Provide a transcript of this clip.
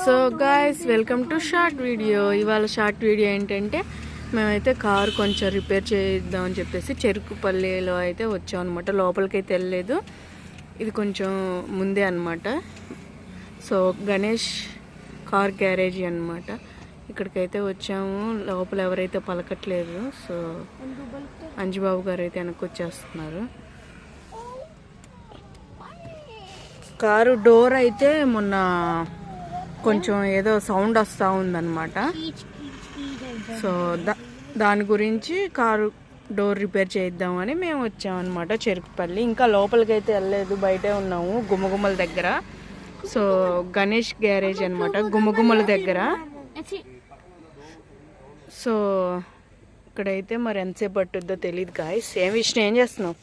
So guys welcome to short video. ఇవాళ short video ఏంటంటే మేమైతే కారు కొంచెం రిపేర్ చేద్దామని చెప్పేసి చెరుకుపల్లిలో అయితే వచ్చాం అనమాట. లోపలికైతే వెళ్ళలేదు, ఇది కొంచెం ముందే అనమాట. సో గణేష్ కార్ గ్యారేజీ అనమాట, ఇక్కడికైతే వచ్చాము. లోపల ఎవరైతే పలకట్లేదు, సో అంజుబాబు గారు అయితే వెనక్కి వచ్చేస్తున్నారు. కారు డోర్ అయితే మొన్న కొంచెం ఏదో సౌండ్ వస్తూ ఉందన్నమాట. సో దాని గురించి కారు డోర్ రిపేర్ చేద్దామని మేము వచ్చామన్నమాట చెరుకుపల్లి. ఇంకా లోపలికి అయితే వెళ్ళలేదు, బయటే ఉన్నాము గుమ్మగుమ్మల దగ్గర. సో గణేష్ గ్యారేజ్ అనమాట, గుమ్మగుమ్మల దగ్గర. సో ఇక్కడైతే మరి ఎంతసేపు పట్టుద్దో తెలియదు గాయ్స్. విష్ణు ఏం చేస్తున్నావు?